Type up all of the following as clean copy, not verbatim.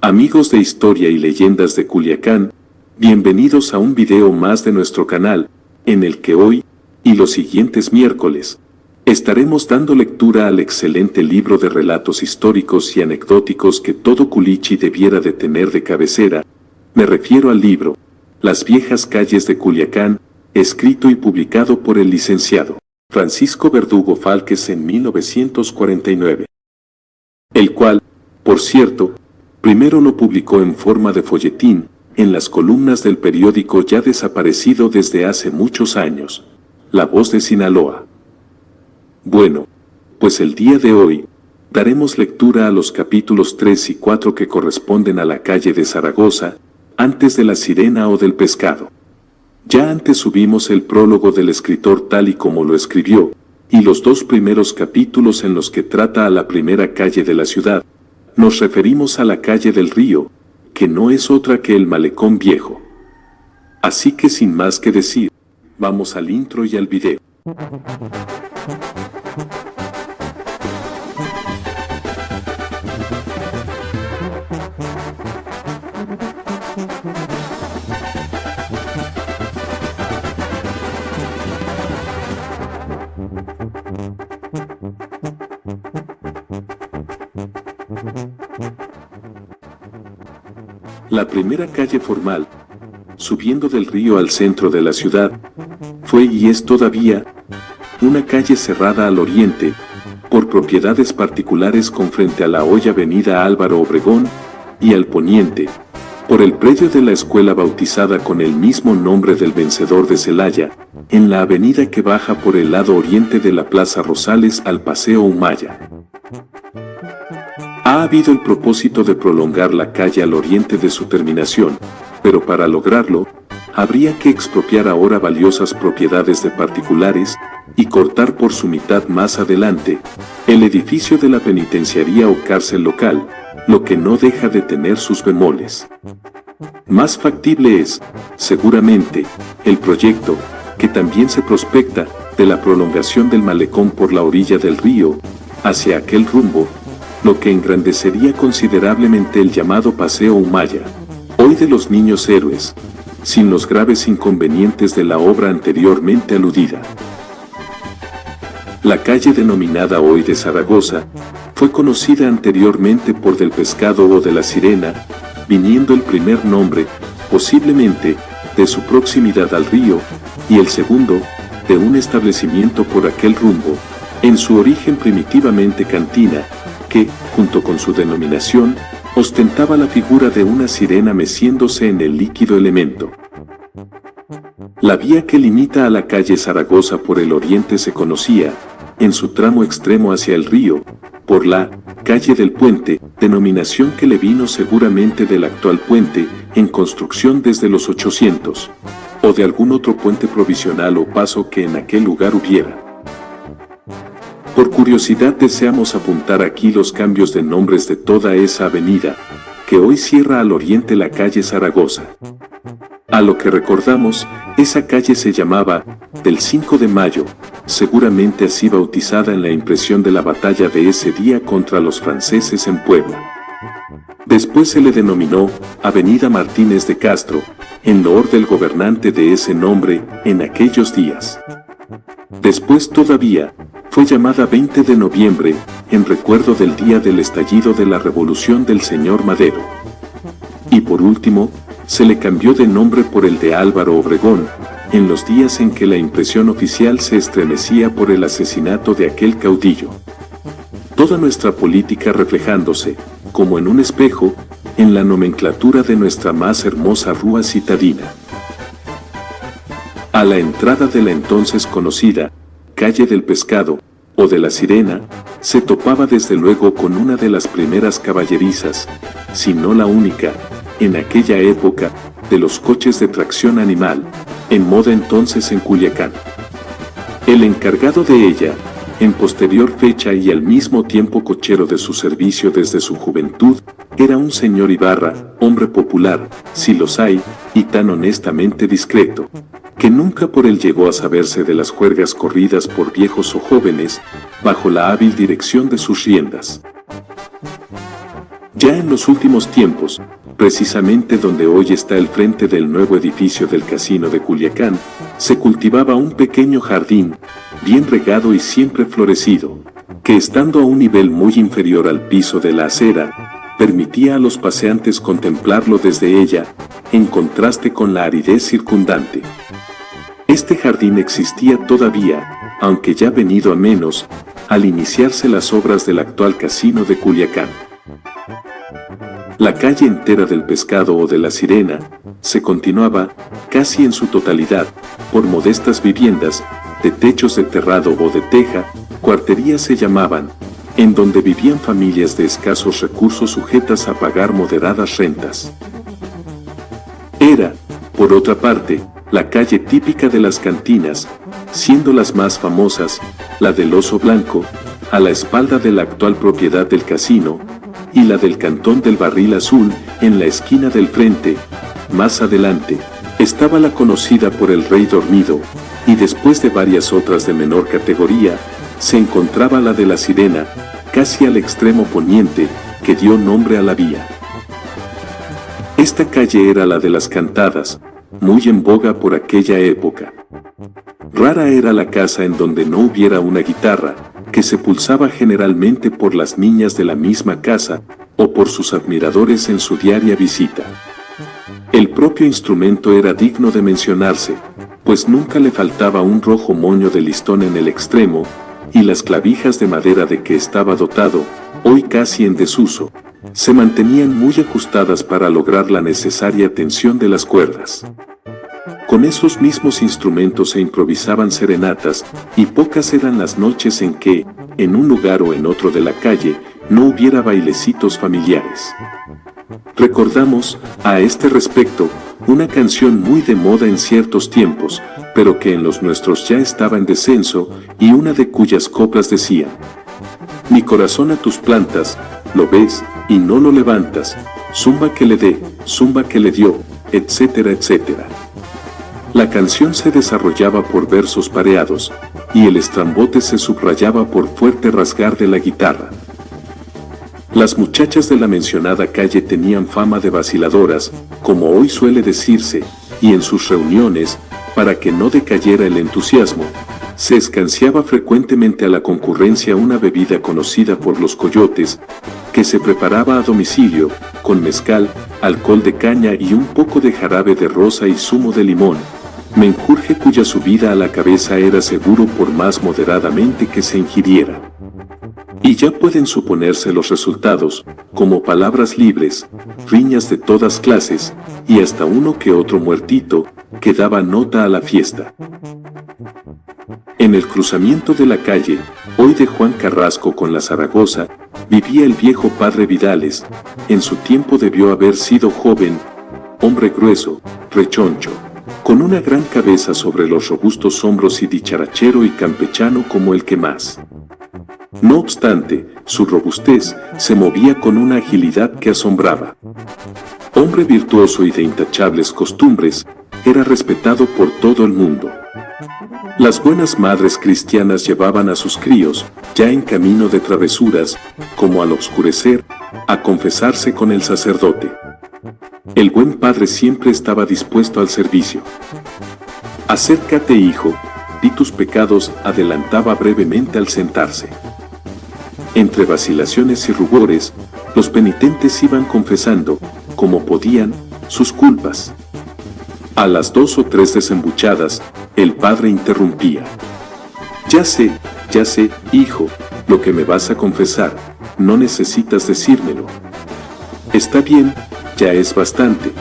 Amigos de Historia y Leyendas de Culiacán, bienvenidos a un video más de nuestro canal, en el que hoy, y los siguientes miércoles, estaremos dando lectura al excelente libro de relatos históricos y anecdóticos que todo culichi debiera de tener de cabecera. Me refiero al libro, Las viejas calles de Culiacán, escrito y publicado por el licenciado Francisco Verdugo Fálquez en 1949. El cual, por cierto, primero lo publicó en forma de folletín, en las columnas del periódico ya desaparecido desde hace muchos años, La Voz de Sinaloa. Bueno, pues el día de hoy, daremos lectura a los capítulos 3 y 4 que corresponden a la calle de Zaragoza, antes de la Sirena o del Pescado. Ya antes subimos el prólogo del escritor tal y como lo escribió, y los dos primeros capítulos en los que trata a la primera calle de la ciudad. Nos referimos a la calle del Río, que no es otra que el Malecón Viejo. Así que sin más que decir, vamos al intro y al video. La primera calle formal, subiendo del río al centro de la ciudad, fue y es todavía una calle cerrada al oriente, por propiedades particulares con frente a la hoy avenida Álvaro Obregón, y al poniente, por el predio de la escuela bautizada con el mismo nombre del vencedor de Celaya, en la avenida que baja por el lado oriente de la Plaza Rosales al Paseo Humaya. Ha habido el propósito de prolongar la calle al oriente de su terminación, pero para lograrlo, habría que expropiar ahora valiosas propiedades de particulares y cortar por su mitad más adelante el edificio de la penitenciaría o cárcel local, lo que no deja de tener sus bemoles. Más factible es, seguramente, el proyecto, que también se prospecta, de la prolongación del malecón por la orilla del río, hacia aquel rumbo, lo que engrandecería considerablemente el llamado Paseo Humaya, hoy de los Niños Héroes, sin los graves inconvenientes de la obra anteriormente aludida. La calle denominada hoy de Zaragoza, fue conocida anteriormente por del Pescado o de la Sirena, viniendo el primer nombre, posiblemente, de su proximidad al río, y el segundo, de un establecimiento por aquel rumbo, en su origen primitivamente cantina, que, junto con su denominación, ostentaba la figura de una sirena meciéndose en el líquido elemento. La vía que limita a la calle Zaragoza por el oriente se conocía, en su tramo extremo hacia el río, por la calle del Puente, denominación que le vino seguramente del actual puente, en construcción desde los 800, o de algún otro puente provisional o paso que en aquel lugar hubiera. Por curiosidad deseamos apuntar aquí los cambios de nombres de toda esa avenida, que hoy cierra al oriente la calle Zaragoza. A lo que recordamos, esa calle se llamaba del 5 de Mayo, seguramente así bautizada en la impresión de la batalla de ese día contra los franceses en Puebla. Después se le denominó Avenida Martínez de Castro, en loor del gobernante de ese nombre en aquellos días. Después todavía, fue llamada 20 de noviembre, en recuerdo del día del estallido de la Revolución del señor Madero. Y por último, se le cambió de nombre por el de Álvaro Obregón, en los días en que la impresión oficial se estremecía por el asesinato de aquel caudillo. Toda nuestra política reflejándose, como en un espejo, en la nomenclatura de nuestra más hermosa rúa citadina. A la entrada de la entonces conocida calle del Pescado, o de la Sirena, se topaba desde luego con una de las primeras caballerizas, si no la única, en aquella época, de los coches de tracción animal, en moda entonces en Culiacán. El encargado de ella, en posterior fecha y al mismo tiempo cochero de su servicio desde su juventud, era un señor Ibarra, hombre popular, si los hay, y tan honestamente discreto, que nunca por él llegó a saberse de las juergas corridas por viejos o jóvenes, bajo la hábil dirección de sus riendas. Ya en los últimos tiempos, precisamente donde hoy está el frente del nuevo edificio del Casino de Culiacán, se cultivaba un pequeño jardín, bien regado y siempre florecido, que estando a un nivel muy inferior al piso de la acera, permitía a los paseantes contemplarlo desde ella, en contraste con la aridez circundante. Este jardín existía todavía, aunque ya venido a menos, al iniciarse las obras del actual Casino de Culiacán. La calle entera del Pescado o de la Sirena se continuaba, casi en su totalidad, por modestas viviendas, de techos de terrado o de teja, cuarterías se llamaban, en donde vivían familias de escasos recursos sujetas a pagar moderadas rentas. Era, por otra parte, la calle típica de las cantinas, siendo las más famosas, la del Oso Blanco, a la espalda de la actual propiedad del casino, y la del Cantón del Barril Azul, en la esquina del frente. Más adelante, estaba la conocida por el Rey Dormido, y después de varias otras de menor categoría, se encontraba la de la Sirena, casi al extremo poniente, que dio nombre a la vía. Esta calle era la de las cantadas, muy en boga por aquella época. Rara era la casa en donde no hubiera una guitarra, que se pulsaba generalmente por las niñas de la misma casa, o por sus admiradores en su diaria visita. El propio instrumento era digno de mencionarse, pues nunca le faltaba un rojo moño de listón en el extremo, y las clavijas de madera de que estaba dotado, hoy casi en desuso, se mantenían muy ajustadas para lograr la necesaria tensión de las cuerdas. Con esos mismos instrumentos se improvisaban serenatas, y pocas eran las noches en que, en un lugar o en otro de la calle, no hubiera bailecitos familiares. Recordamos, a este respecto, una canción muy de moda en ciertos tiempos, pero que en los nuestros ya estaba en descenso, y una de cuyas coplas decía: mi corazón a tus plantas, lo ves, y no lo levantas, zumba que le dé, zumba que le dio, etcétera, etcétera. La canción se desarrollaba por versos pareados, y el estrambote se subrayaba por fuerte rasgar de la guitarra. Las muchachas de la mencionada calle tenían fama de vaciladoras, como hoy suele decirse, y en sus reuniones, para que no decayera el entusiasmo, se escanciaba frecuentemente a la concurrencia una bebida conocida por los coyotes, que se preparaba a domicilio, con mezcal, alcohol de caña y un poco de jarabe de rosa y zumo de limón, menjurje cuya subida a la cabeza era seguro por más moderadamente que se ingiriera. Y ya pueden suponerse los resultados, como palabras libres, riñas de todas clases, y hasta uno que otro muertito, que daba nota a la fiesta. En el cruzamiento de la calle, hoy de Juan Carrasco con la Zaragoza, vivía el viejo padre Vidales. En su tiempo debió haber sido joven, hombre grueso, rechoncho, con una gran cabeza sobre los robustos hombros y dicharachero y campechano como el que más. No obstante, su robustez se movía con una agilidad que asombraba. Hombre virtuoso y de intachables costumbres, era respetado por todo el mundo. Las buenas madres cristianas llevaban a sus críos, ya en camino de travesuras, como al oscurecer, a confesarse con el sacerdote. El buen padre siempre estaba dispuesto al servicio. Acércate, hijo, di tus pecados, adelantaba brevemente al sentarse. Entre vacilaciones y rubores, los penitentes iban confesando, como podían, sus culpas. A las 2 o 3 desembuchadas, el padre interrumpía. Ya sé, hijo, lo que me vas a confesar, no necesitas decírmelo. Está bien, ya es bastante.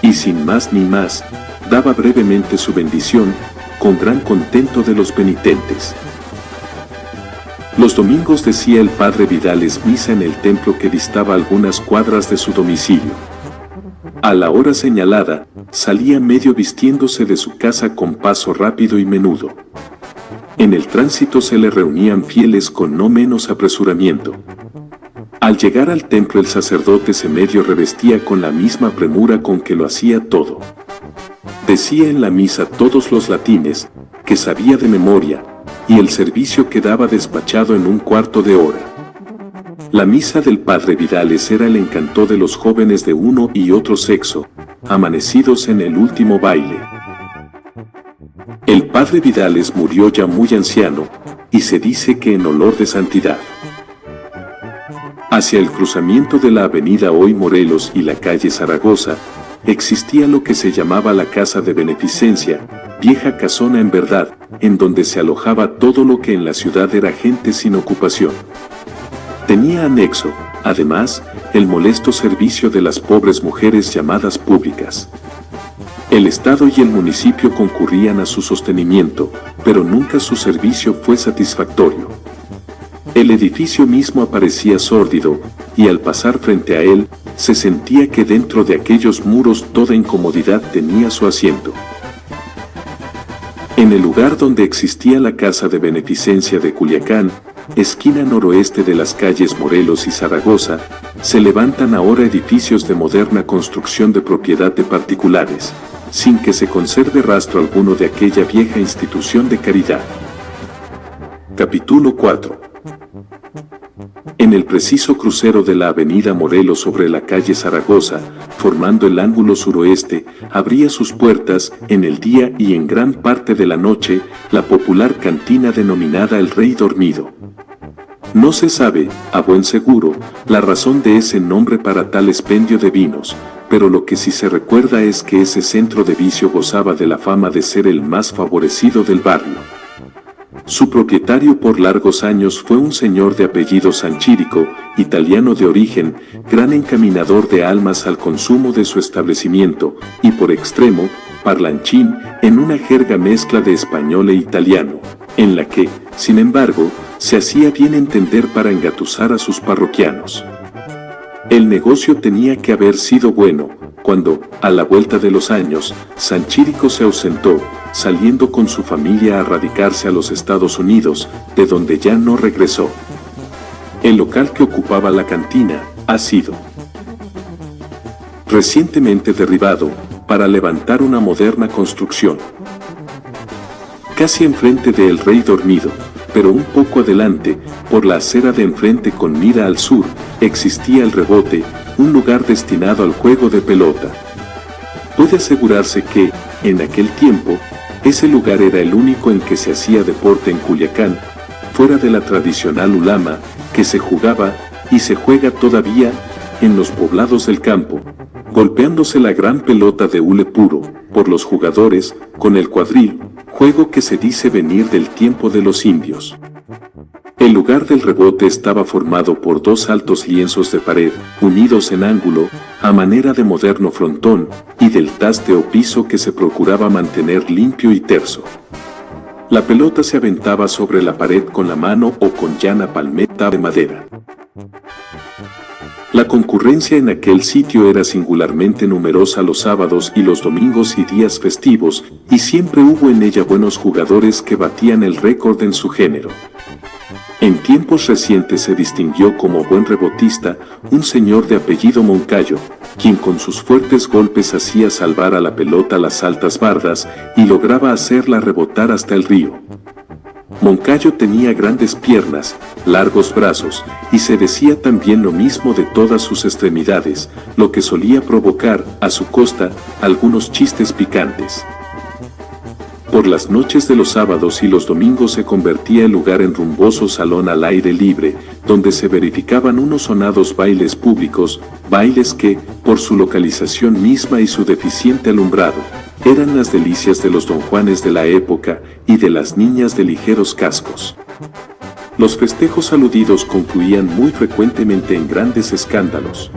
Y sin más ni más, daba brevemente su bendición, con gran contento de los penitentes. Los domingos decía el padre Vidales misa en el templo que distaba algunas cuadras de su domicilio. A la hora señalada, salía medio vistiéndose de su casa con paso rápido y menudo. En el tránsito se le reunían fieles con no menos apresuramiento. Al llegar al templo el sacerdote se medio revestía con la misma premura con que lo hacía todo. Decía en la misa todos los latines, que sabía de memoria, y el servicio quedaba despachado en un cuarto de hora. La misa del padre Vidales era el encanto de los jóvenes de uno y otro sexo, amanecidos en el último baile. El padre Vidales murió ya muy anciano, y se dice que en olor de santidad. Hacia el cruzamiento de la avenida Hoy Morelos y la calle Zaragoza, existía lo que se llamaba la Casa de Beneficencia, vieja casona en verdad, en donde se alojaba todo lo que en la ciudad era gente sin ocupación. Tenía anexo, además, el molesto servicio de las pobres mujeres llamadas públicas. El Estado y el municipio concurrían a su sostenimiento, pero nunca su servicio fue satisfactorio. El edificio mismo aparecía sórdido, y al pasar frente a él, se sentía que dentro de aquellos muros toda incomodidad tenía su asiento. En el lugar donde existía la Casa de Beneficencia de Culiacán, esquina noroeste de las calles Morelos y Zaragoza, se levantan ahora edificios de moderna construcción de propiedad de particulares, sin que se conserve rastro alguno de aquella vieja institución de caridad. Capítulo 4. En el preciso crucero de la avenida Morelos sobre la calle Zaragoza, formando el ángulo suroeste, abría sus puertas, en el día y en gran parte de la noche, la popular cantina denominada El Rey Dormido. No se sabe, a buen seguro, la razón de ese nombre para tal expendio de vinos, pero lo que sí se recuerda es que ese centro de vicio gozaba de la fama de ser el más favorecido del barrio. Su propietario por largos años fue un señor de apellido Sanchírico, italiano de origen, gran encaminador de almas al consumo de su establecimiento, y por extremo, parlanchín, en una jerga mezcla de español e italiano, en la que, sin embargo, se hacía bien entender para engatusar a sus parroquianos. El negocio tenía que haber sido bueno, cuando, a la vuelta de los años, Sanchírico se ausentó, saliendo con su familia a radicarse a los Estados Unidos, de donde ya no regresó. El local que ocupaba la cantina ha sido recientemente derribado para levantar una moderna construcción. Casi enfrente de El Rey Dormido, pero un poco adelante, por la acera de enfrente con mira al sur, existía El Rebote, un lugar destinado al juego de pelota. Puede asegurarse que, en aquel tiempo, ese lugar era el único en que se hacía deporte en Culiacán, fuera de la tradicional ulama, que se jugaba, y se juega todavía, en los poblados del campo, golpeándose la gran pelota de hule puro, por los jugadores, con el cuadril, juego que se dice venir del tiempo de los indios. El lugar del rebote estaba formado por dos altos lienzos de pared, unidos en ángulo, a manera de moderno frontón, y del taste o piso que se procuraba mantener limpio y terso. La pelota se aventaba sobre la pared con la mano o con llana palmeta de madera. La concurrencia en aquel sitio era singularmente numerosa los sábados y los domingos y días festivos, y siempre hubo en ella buenos jugadores que batían el récord en su género. En tiempos recientes se distinguió como buen rebotista un señor de apellido Moncayo, quien con sus fuertes golpes hacía salvar a la pelota las altas bardas y lograba hacerla rebotar hasta el río. Moncayo tenía grandes piernas, largos brazos, y se decía también lo mismo de todas sus extremidades, lo que solía provocar, a su costa, algunos chistes picantes. Por las noches de los sábados y los domingos se convertía el lugar en rumboso salón al aire libre, donde se verificaban unos sonados bailes públicos, bailes que, por su localización misma y su deficiente alumbrado, eran las delicias de los don Juanes de la época y de las niñas de ligeros cascos. Los festejos aludidos concluían muy frecuentemente en grandes escándalos.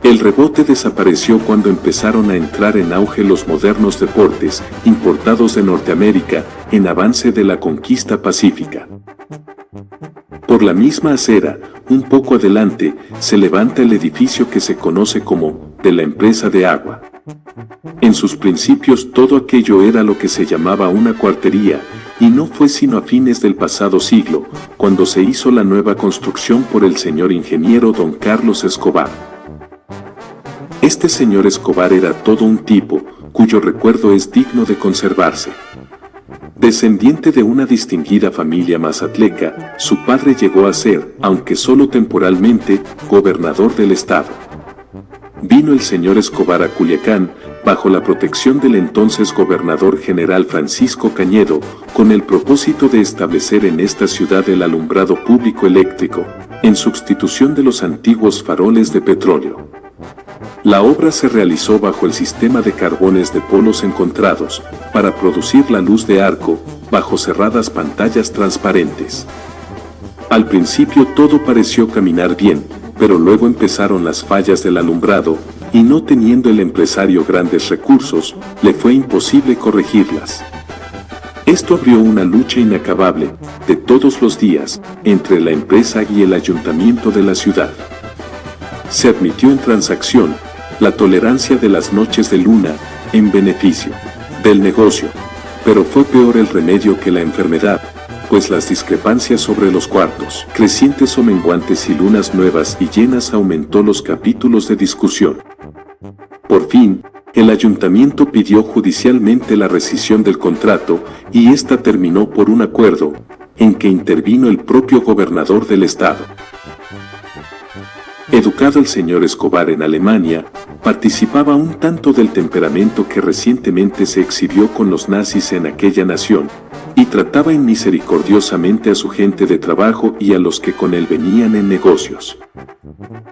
El rebote desapareció cuando empezaron a entrar en auge los modernos deportes, importados de Norteamérica, en avance de la conquista pacífica. Por la misma acera, un poco adelante, se levanta el edificio que se conoce como de la empresa de agua. En sus principios todo aquello era lo que se llamaba una cuartería, y no fue sino a fines del pasado siglo, cuando se hizo la nueva construcción por el señor ingeniero don Carlos Escobar. Este señor Escobar era todo un tipo, cuyo recuerdo es digno de conservarse. Descendiente de una distinguida familia mazatleca, su padre llegó a ser, aunque solo temporalmente, gobernador del estado. Vino el señor Escobar a Culiacán, bajo la protección del entonces gobernador general Francisco Cañedo, con el propósito de establecer en esta ciudad el alumbrado público eléctrico, en sustitución de los antiguos faroles de petróleo. La obra se realizó bajo el sistema de carbones de polos encontrados, para producir la luz de arco, bajo cerradas pantallas transparentes. Al principio todo pareció caminar bien, pero luego empezaron las fallas del alumbrado, y no teniendo el empresario grandes recursos, le fue imposible corregirlas. Esto abrió una lucha inacabable, de todos los días, entre la empresa y el ayuntamiento de la ciudad. Se admitió en transacción la tolerancia de las noches de luna, en beneficio del negocio, pero fue peor el remedio que la enfermedad, pues las discrepancias sobre los cuartos, crecientes o menguantes y lunas nuevas y llenas aumentó los capítulos de discusión. Por fin, el ayuntamiento pidió judicialmente la rescisión del contrato y ésta terminó por un acuerdo, en que intervino el propio gobernador del estado. Educado el señor Escobar en Alemania, participaba un tanto del temperamento que recientemente se exhibió con los nazis en aquella nación, y trataba misericordiosamente a su gente de trabajo y a los que con él venían en negocios.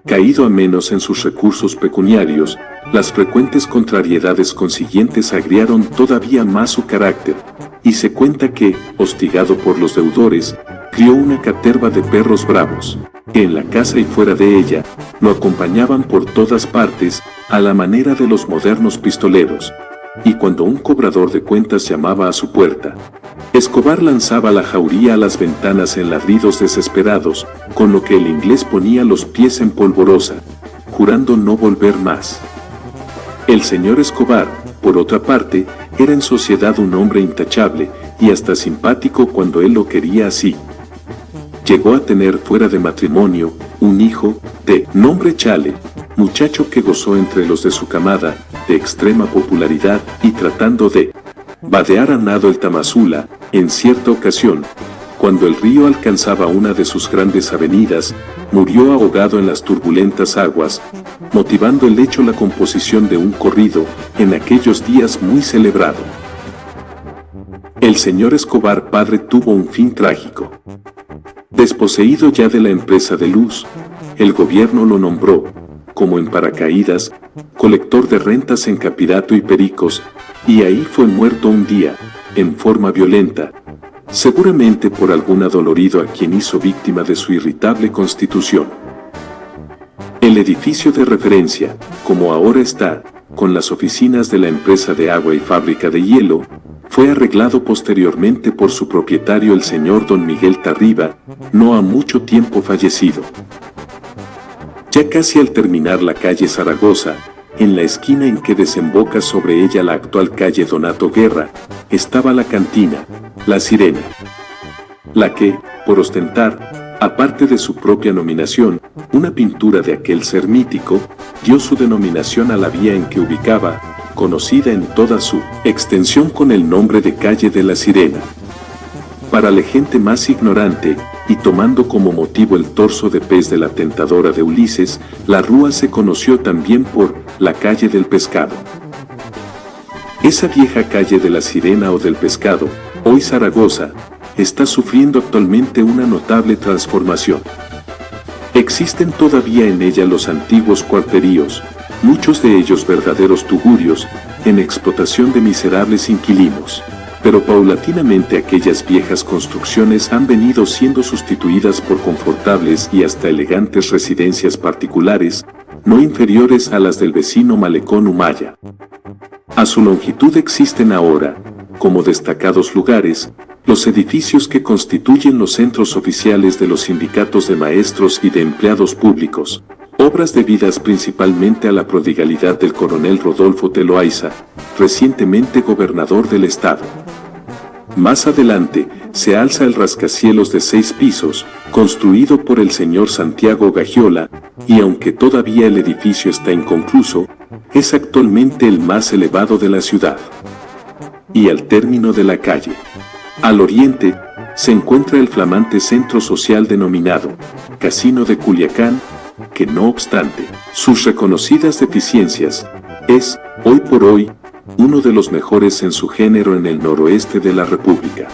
Caído a menos en sus recursos pecuniarios, las frecuentes contrariedades consiguientes agriaron todavía más su carácter, y se cuenta que, hostigado por los deudores, crió una caterva de perros bravos, que en la casa y fuera de ella, lo acompañaban por todas partes, a la manera de los modernos pistoleros, y cuando un cobrador de cuentas llamaba a su puerta, Escobar lanzaba la jauría a las ventanas en ladridos desesperados, con lo que el inglés ponía los pies en polvorosa, jurando no volver más. El señor Escobar, por otra parte, era en sociedad un hombre intachable, y hasta simpático cuando él lo quería así. Llegó a tener fuera de matrimonio, un hijo, de nombre Chale, muchacho que gozó entre los de su camada, de extrema popularidad, y tratando de vadear a nado el Tamazula, en cierta ocasión, cuando el río alcanzaba una de sus grandes avenidas, murió ahogado en las turbulentas aguas, motivando el hecho la composición de un corrido, en aquellos días muy celebrado. El señor Escobar padre tuvo un fin trágico. Desposeído ya de la empresa de luz, el gobierno lo nombró, como en paracaídas, colector de rentas en Capirato y Pericos, y ahí fue muerto un día, en forma violenta, seguramente por algún adolorido a quien hizo víctima de su irritable constitución. El edificio de referencia, como ahora está, con las oficinas de la empresa de agua y fábrica de hielo, fue arreglado posteriormente por su propietario el señor don Miguel Tarriba, no ha mucho tiempo fallecido. Ya casi al terminar la calle Zaragoza, en la esquina en que desemboca sobre ella la actual calle Donato Guerra, estaba la cantina, La Sirena. La que, por ostentar, aparte de su propia nominación, una pintura de aquel ser mítico, dio su denominación a la vía en que ubicaba, conocida en toda su extensión con el nombre de calle de La Sirena. Para la gente más ignorante, y tomando como motivo el torso de pez de la tentadora de Ulises, la rúa se conoció también por la calle del pescado. Esa vieja calle de la Sirena o del Pescado, hoy Zaragoza, está sufriendo actualmente una notable transformación. Existen todavía en ella los antiguos cuarteríos, muchos de ellos verdaderos tugurios, en explotación de miserables inquilinos. Pero paulatinamente aquellas viejas construcciones han venido siendo sustituidas por confortables y hasta elegantes residencias particulares, no inferiores a las del vecino malecón Humaya. A su longitud existen ahora, como destacados lugares, los edificios que constituyen los centros oficiales de los sindicatos de maestros y de empleados públicos, obras debidas principalmente a la prodigalidad del coronel Rodolfo de Loaiza, recientemente gobernador del estado. Más adelante, se alza el rascacielos de 6 pisos, construido por el señor Santiago Gagiola, y aunque todavía el edificio está inconcluso, es actualmente el más elevado de la ciudad. Y al término de la calle Al oriente, se encuentra el flamante centro social denominado Casino de Culiacán, que no obstante sus reconocidas deficiencias, es, hoy por hoy, uno de los mejores en su género en el noroeste de la República.